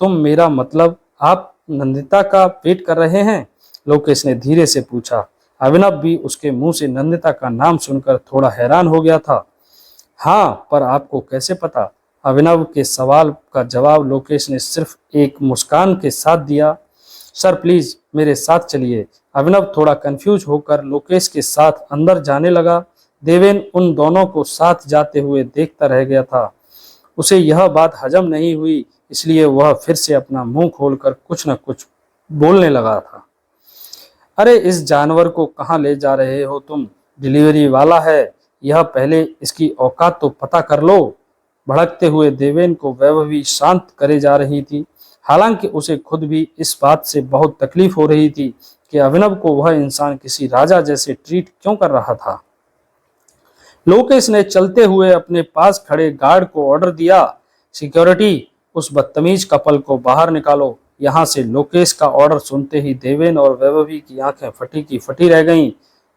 तुम मेरा मतलब आप नंदिता का वेट कर रहे हैं? लोकेश ने धीरे से पूछा। अभिनव भी उसके मुंह से नंदिता का नाम सुनकर थोड़ा हैरान हो गया था। हाँ, पर आपको कैसे पता? अभिनव के सवाल का जवाब लोकेश ने सिर्फ एक मुस्कान के साथ दिया। सर प्लीज मेरे साथ चलिए। अभिनव थोड़ा कंफ्यूज होकर लोकेश के साथ अंदर जाने लगा। देवेन उन दोनों को साथ जाते हुए देखता रह गया था। उसे यह बात हजम नहीं हुई, इसलिए वह फिर से अपना मुंह खोलकर कुछ न कुछ बोलने लगा था। अरे इस जानवर को कहाँ ले जा रहे हो तुम? डिलीवरी वाला है यह, पहले इसकी औकात तो पता कर लो। भड़कते हुए देवेन को वैभवी शांत करे जा रही थी। हालांकि उसे खुद भी इस बात से बहुत तकलीफ हो रही थी कि अभिनव को वह इंसान किसी राजा जैसे ट्रीट क्यों कर रहा था। लोकेश ने चलते हुए अपने पास खड़े गार्ड को ऑर्डर दिया, सिक्योरिटी, उस बदतमीज कपल को बाहर निकालो यहाँ से। लोकेश का ऑर्डर सुनते ही देवेन और वैभवी की आंखें फटी की फटी रह गईं,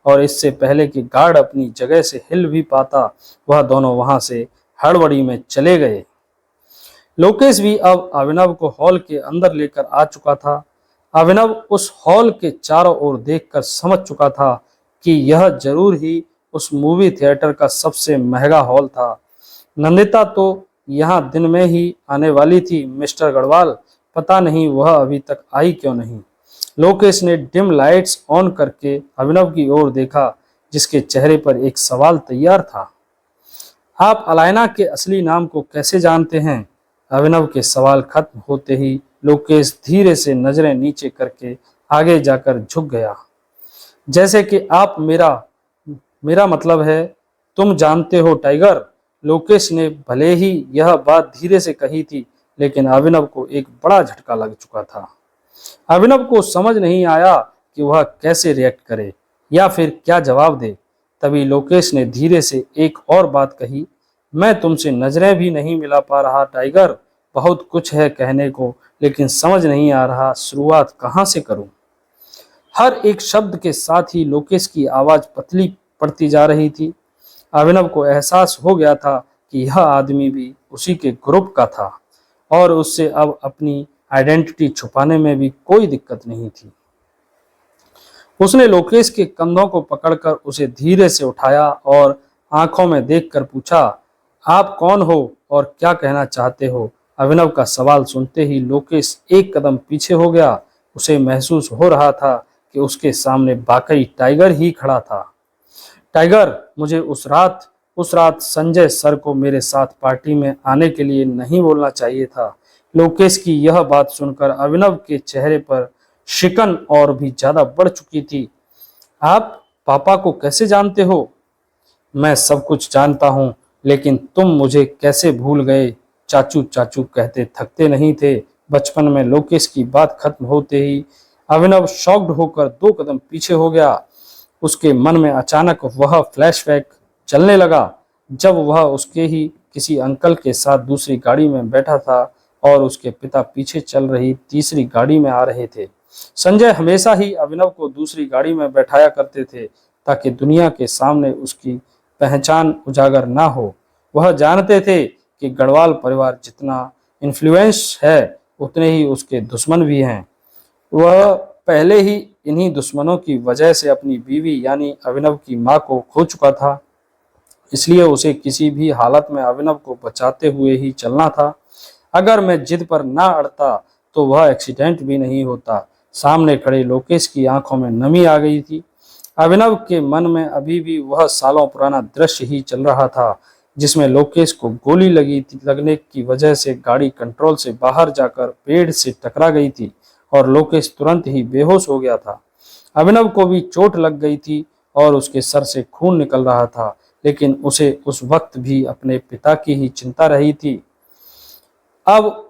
और इससे पहले कि गार्ड अपनी जगह से हिल भी पाता, वह दोनों वहां से हड़बड़ी में चले गए। लोकेश भी अब अभिनव को हॉल के अंदर लेकर आ चुका था। अभिनव उस हॉल के चारों ओर देखकर समझ चुका था कि यह जरूर ही उस मूवी थिएटर का सबसे महंगा हॉल था। नंदिता तो यहाँ दिन में ही आने वाली थी मिस्टर गढ़वाल, पता नहीं वह अभी तक आई क्यों नहीं। लोकेश ने डिम लाइट्स ऑन करके अभिनव की ओर देखा, जिसके चेहरे पर एक सवाल तैयार था। आप अलायना के असली नाम को कैसे जानते हैं? अभिनव के सवाल खत्म होते ही लोकेश धीरे से नजरें नीचे करके आगे जाकर झुक गया। जैसे कि आप मेरा मतलब है तुम जानते हो टाइगर। लोकेश ने भले ही यह बात धीरे से कही थी, लेकिन अभिनव को एक बड़ा झटका लग चुका था। अभिनव को समझ नहीं आया कि वह कैसे रिएक्ट करे या फिर क्या जवाब दे। तभी लोकेश ने धीरे से एक और बात कही, मैं तुमसे नजरें भी नहीं मिला पा रहा टाइगर। बहुत कुछ है कहने को, लेकिन समझ नहीं आ रहा शुरुआत कहाँ से करूं। हर एक शब्द के साथ ही लोकेश की आवाज पतली पड़ती जा रही थी। अभिनव को एहसास हो गया था कि यह आदमी भी उसी के ग्रुप का था, और उससे अब अपनी आइडेंटिटी छुपाने में भी कोई दिक्कत नहीं थी। उसने लोकेश के कंधों को पकड़कर उसे धीरे से उठाया और आंखों में देखकर पूछा, आप कौन हो और क्या कहना चाहते हो? अभिनव का सवाल सुनते ही लोकेश एक कदम पीछे हो गया। उसे महसूस हो रहा था कि उसके सामने वाकई टाइगर ही खड़ा था। टाइगर, मुझे उस रात संजय सर को मेरे साथ पार्टी में आने के लिए नहीं बोलना चाहिए था। लोकेश की यह बात सुनकर अभिनव के चेहरे पर शिकन और भी ज्यादा बढ़ चुकी थी। आप पापा को कैसे जानते हो? मैं सब कुछ जानता हूँ, लेकिन तुम मुझे कैसे भूल गए? चाचू चाचू कहते थकते नहीं थे। बचपन में लोकेश की बात खत्म होते ही अभिनव शॉक्ड होकर 2 कदम पीछे हो गया। उसके मन में अचानक वह फ्लैशबैक चलने लगा जब वह उसके ही किसी अंकल के साथ दूसरी गाड़ी में बैठा था और उसके पिता पीछे चल रही तीसरी गाड़ी में आ रहे थे। संजय हमेशा ही अभिनव को दूसरी गाड़ी में बैठाया करते थे ताकि दुनिया के सामने उसकी पहचान उजागर ना हो। वह जानते थे कि गढ़वाल परिवार जितना इन्फ्लुएंस है उतने ही उसके दुश्मन भी हैं। वह पहले ही इन्हीं दुश्मनों की वजह से अपनी बीवी यानी अभिनव की मां को खो चुका था, इसलिए उसे किसी भी हालत में अभिनव को बचाते हुए ही चलना था। अगर मैं जिद पर ना अड़ता तो वह एक्सीडेंट भी नहीं होता। सामने खड़े लोकेश की आंखों में नमी आ गई थी। अभिनव के मन में अभी भी वह सालों पुराना दृश्य ही चल रहा था जिसमें लोकेश को गोली लगने की वजह से गाड़ी कंट्रोल से बाहर जाकर पेड़ से टकरा गई थी और लोकेश तुरंत ही बेहोश हो गया था। अभिनव को भी चोट लग गई थी और उसके सर से खून निकल रहा था, लेकिन उसे उस वक्त भी अपने पिता की ही चिंता रही थी। अब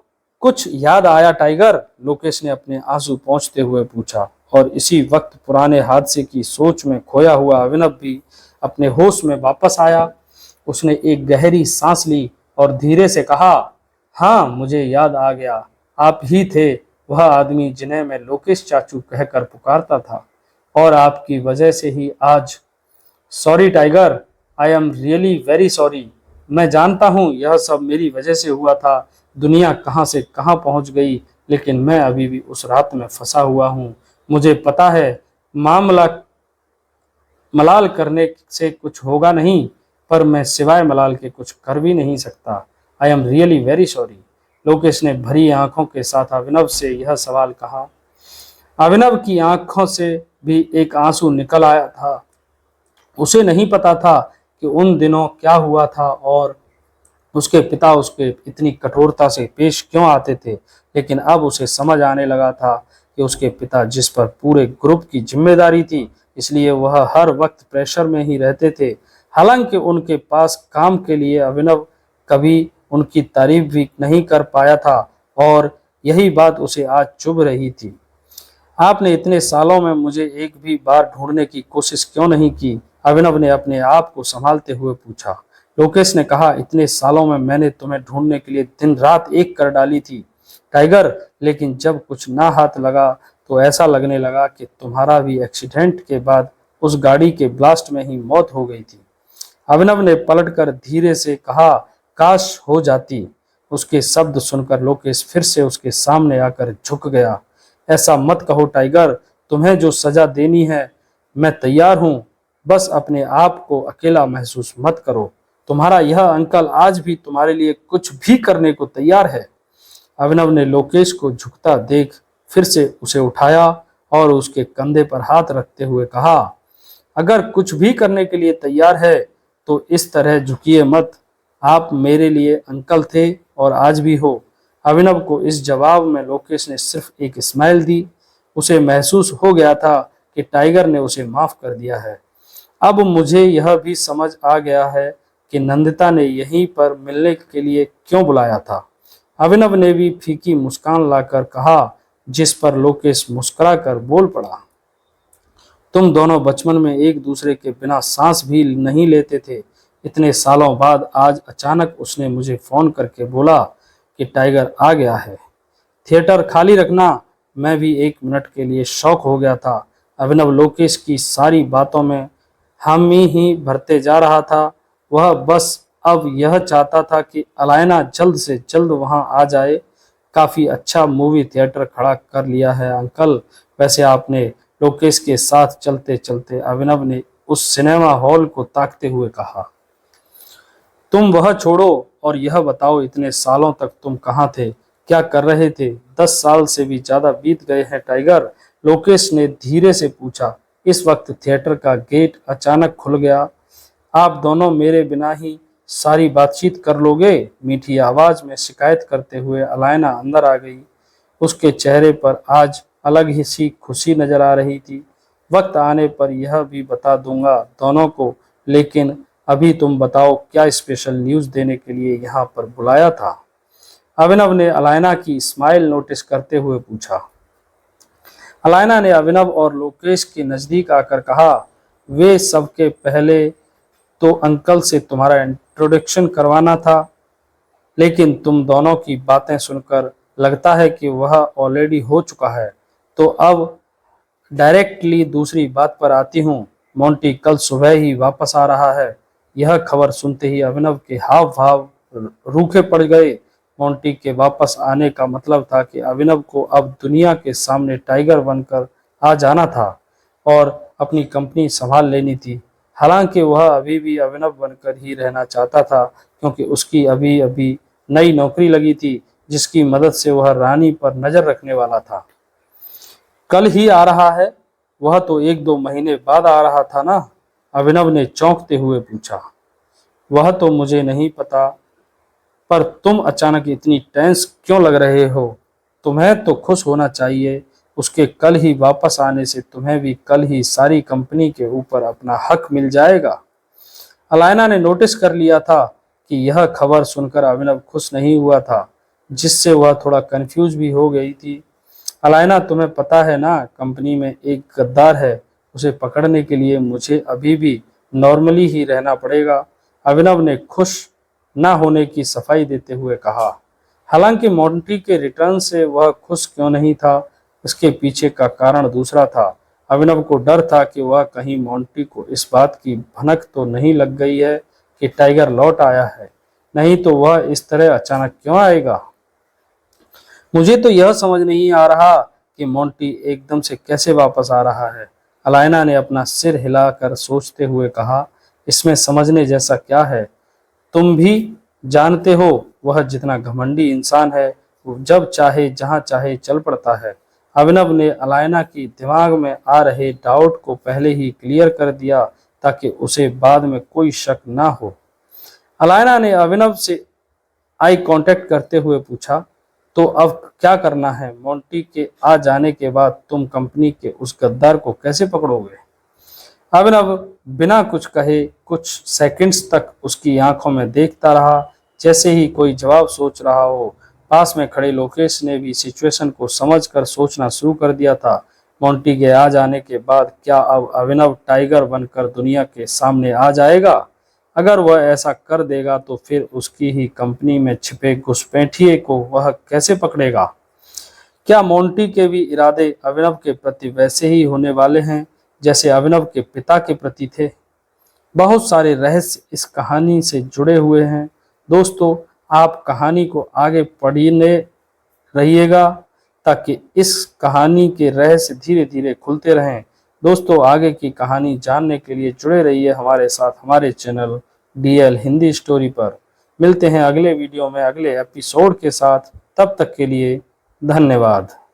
कुछ याद आया टाइगर? लोकेश ने अपने आंसू पोंछते हुए पूछा और इसी वक्त पुराने हादसे की सोच में खोया हुआ अभिनव भी अपने होश में वापस आया। उसने एक गहरी सांस ली और धीरे से कहा, हाँ, मुझे याद आ गया। आप ही थे वह आदमी जिन्हें मैं लोकेश चाचू कहकर पुकारता था और आपकी वजह से ही आज। Sorry tiger, I am really very sorry. मैं जानता हूँ यह सब मेरी वजह से हुआ था। दुनिया कहाँ से कहाँ पहुँच गई, लेकिन मैं अभी भी उस रात में फंसा हुआ हूँ। मुझे पता है मामला मलाल करने से कुछ होगा नहीं, पर मैं सिवाय मलाल के कुछ कर भी नहीं सकता। I am really very sorry. Lokesh ने भरी आंखों के साथ अभिनव से यह सवाल कहा। अभिनव की आंखों से भी एक आंसू निकल आया था। उसे नहीं पता था कि उन दिनों क्या हुआ था और उसके पिता उसके इतनी कठोरता से पेश क्यों आते थे, लेकिन अब उसे समझ आने लगा था कि उसके पिता जिस पर पूरे ग्रुप की जिम्मेदारी थी, इसलिए वह हर वक्त प्रेशर में ही रहते थे। हालांकि उनके पास काम के लिए अभिनव कभी उनकी तारीफ भी नहीं कर पाया था और यही बात उसे आज चुभ रही थी। आपने इतने सालों में मुझे एक भी बार ढूंढने की कोशिश क्यों नहीं की? अभिनव ने अपने आप को संभालते हुए पूछा। लोकेश ने कहा, इतने सालों में मैंने तुम्हें ढूंढने के लिए दिन रात एक कर डाली थी टाइगर, लेकिन जब कुछ ना हाथ लगा तो ऐसा लगने लगा कि तुम्हारा भी एक्सीडेंट के बाद उस गाड़ी के ब्लास्ट में ही मौत हो गई थी। अभिनव ने पलटकर धीरे से कहा, काश हो जाती। उसके शब्द सुनकर लोकेश फिर से उसके सामने आकर झुक गया। ऐसा मत कहो टाइगर, तुम्हें जो सजा देनी है मैं तैयार हूँ। बस अपने आप को अकेला महसूस मत करो। तुम्हारा यह अंकल आज भी तुम्हारे लिए कुछ भी करने को तैयार है। अभिनव ने लोकेश को झुकता देख फिर से उसे उठाया और उसके कंधे पर हाथ रखते हुए कहा, अगर कुछ भी करने के लिए तैयार है तो इस तरह झुकिए मत। आप मेरे लिए अंकल थे और आज भी हो। अभिनव को इस जवाब में लोकेश ने सिर्फ एक स्माइल दी। उसे महसूस हो गया था कि टाइगर ने उसे माफ कर दिया है। अब मुझे यह भी समझ आ गया है कि नंदिता ने यहीं पर मिलने के लिए क्यों बुलाया था। अभिनव ने भी फीकी मुस्कान लाकर कहा, जिस पर लोकेश मुस्कुरा कर बोल पड़ा, तुम दोनों बचपन में एक दूसरे के बिना सांस भी नहीं लेते थे। इतने सालों बाद आज अचानक उसने मुझे फोन करके बोला कि टाइगर आ गया है, थिएटर खाली रखना। मैं भी 1 मिनट के लिए शॉक हो गया था। अभिनव लोकेश की सारी बातों में हामी ही भरते जा रहा था। वह बस अब यह चाहता था कि अलायना जल्द से जल्द वहां आ जाए। काफ़ी अच्छा मूवी थिएटर खड़ा कर लिया है अंकल। वैसे आपने लोकेश के साथ चलते चलते अभिनव ने उस सिनेमा हॉल को ताकते हुए कहा, तुम वह छोड़ो और यह बताओ, इतने सालों तक तुम कहाँ थे, क्या कर रहे थे? 10 साल से भी ज्यादा बीत गए हैं टाइगर, लोकेश ने धीरे से पूछा। इस वक्त थिएटर का गेट अचानक खुल गया। आप दोनों मेरे बिना ही सारी बातचीत कर लोगे? मीठी आवाज में शिकायत करते हुए अलायना अंदर आ गई। उसके चेहरे पर आज अलग ही सी खुशी नजर आ रही थी। वक्त आने पर यह भी बता दूंगा दोनों को, लेकिन अभी तुम बताओ, क्या स्पेशल न्यूज़ देने के लिए यहाँ पर बुलाया था? अभिनव ने अलायना की स्माइल नोटिस करते हुए पूछा। अलायना ने अभिनव और लोकेश के नजदीक आकर कहा, वे सबके पहले तो अंकल से तुम्हारा इंट्रोडक्शन करवाना था, लेकिन तुम दोनों की बातें सुनकर लगता है कि वह ऑलरेडी हो चुका है। तो अब डायरेक्टली दूसरी बात पर आती हूँ। मोंटी कल सुबह ही वापस आ रहा है। यह खबर सुनते ही अभिनव के हाव भाव रूखे पड़ गए। मोंटी के वापस आने का मतलब था कि अभिनव को अब दुनिया के सामने टाइगर बनकर आ जाना था और अपनी कंपनी संभाल लेनी थी। हालांकि वह अभी भी अभिनव बनकर ही रहना चाहता था, क्योंकि उसकी अभी अभी नई नौकरी लगी थी जिसकी मदद से वह रानी पर नजर रखने वाला था। कल ही आ रहा है? वह तो 1-2 महीने बाद आ रहा था ना? अभिनव ने चौंकते हुए पूछा। वह तो मुझे नहीं पता, पर तुम अचानक इतनी टेंस क्यों लग रहे हो? तुम्हें तो खुश होना चाहिए। उसके कल ही वापस आने से तुम्हें भी कल ही सारी कंपनी के ऊपर अपना हक मिल जाएगा। अलायना ने नोटिस कर लिया था कि यह खबर सुनकर अभिनव खुश नहीं हुआ था, जिससे वह थोड़ा कंफ्यूज भी हो गई थी। अलायना, तुम्हें पता है ना, कंपनी में एक गद्दार है, उसे पकड़ने के लिए मुझे अभी भी नॉर्मली ही रहना पड़ेगा। अभिनव ने खुश न होने की सफाई देते हुए कहा। हालांकि मोंटी के रिटर्न से वह खुश क्यों नहीं था, इसके पीछे का कारण दूसरा था। अभिनव को डर था कि वह कहीं मोंटी को इस बात की भनक तो नहीं लग गई है कि टाइगर लौट आया है, नहीं तो वह इस तरह अचानक क्यों आएगा। मुझे तो यह समझ नहीं आ रहा कि मोंटी एकदम से कैसे वापस आ रहा है। अलायना ने अपना सिर हिलाकर सोचते हुए कहा, इसमें समझने जैसा क्या है? तुम भी जानते हो वह जितना घमंडी इंसान है, वो जब चाहे जहां चाहे चल पड़ता है। अभिनव ने अलायना की दिमाग में आ रहे डाउट को पहले ही क्लियर कर दिया ताकि उसे बाद में कोई शक ना हो। अलायना ने अभिनव से आई कांटेक्ट करते हुए पूछा, तो अब क्या करना है? मोंटी के आ जाने के बाद तुम कंपनी के उस गद्दार को कैसे पकड़ोगे? अभिनव बिना कुछ कहे कुछ सेकंड्स तक उसकी आंखों में देखता रहा, जैसे ही कोई जवाब सोच रहा हो। पास में खड़े लोकेश ने भी सिचुएशन को समझकर सोचना शुरू कर दिया था। मोंटी के आ जाने के बाद क्या अब अभिनव टाइगर बनकर दुनिया के सामने आ जाएगा? अगर वह ऐसा कर देगा तो फिर उसकी ही कंपनी में छिपे घुसपैठिए को वह कैसे पकड़ेगा? क्या मोंटी के भी इरादे अभिनव के प्रति वैसे ही होने वाले हैं जैसे अभिनव के पिता के प्रति थे? बहुत सारे रहस्य इस कहानी से जुड़े हुए हैं। दोस्तों, आप कहानी को आगे पढ़ने रहिएगा ताकि इस कहानी के रहस्य धीरे धीरे खुलते रहें। दोस्तों, आगे की कहानी जानने के लिए जुड़े रहिए हमारे साथ हमारे चैनल DL हिंदी स्टोरी पर। मिलते हैं अगले वीडियो में अगले एपिसोड के साथ। तब तक के लिए धन्यवाद।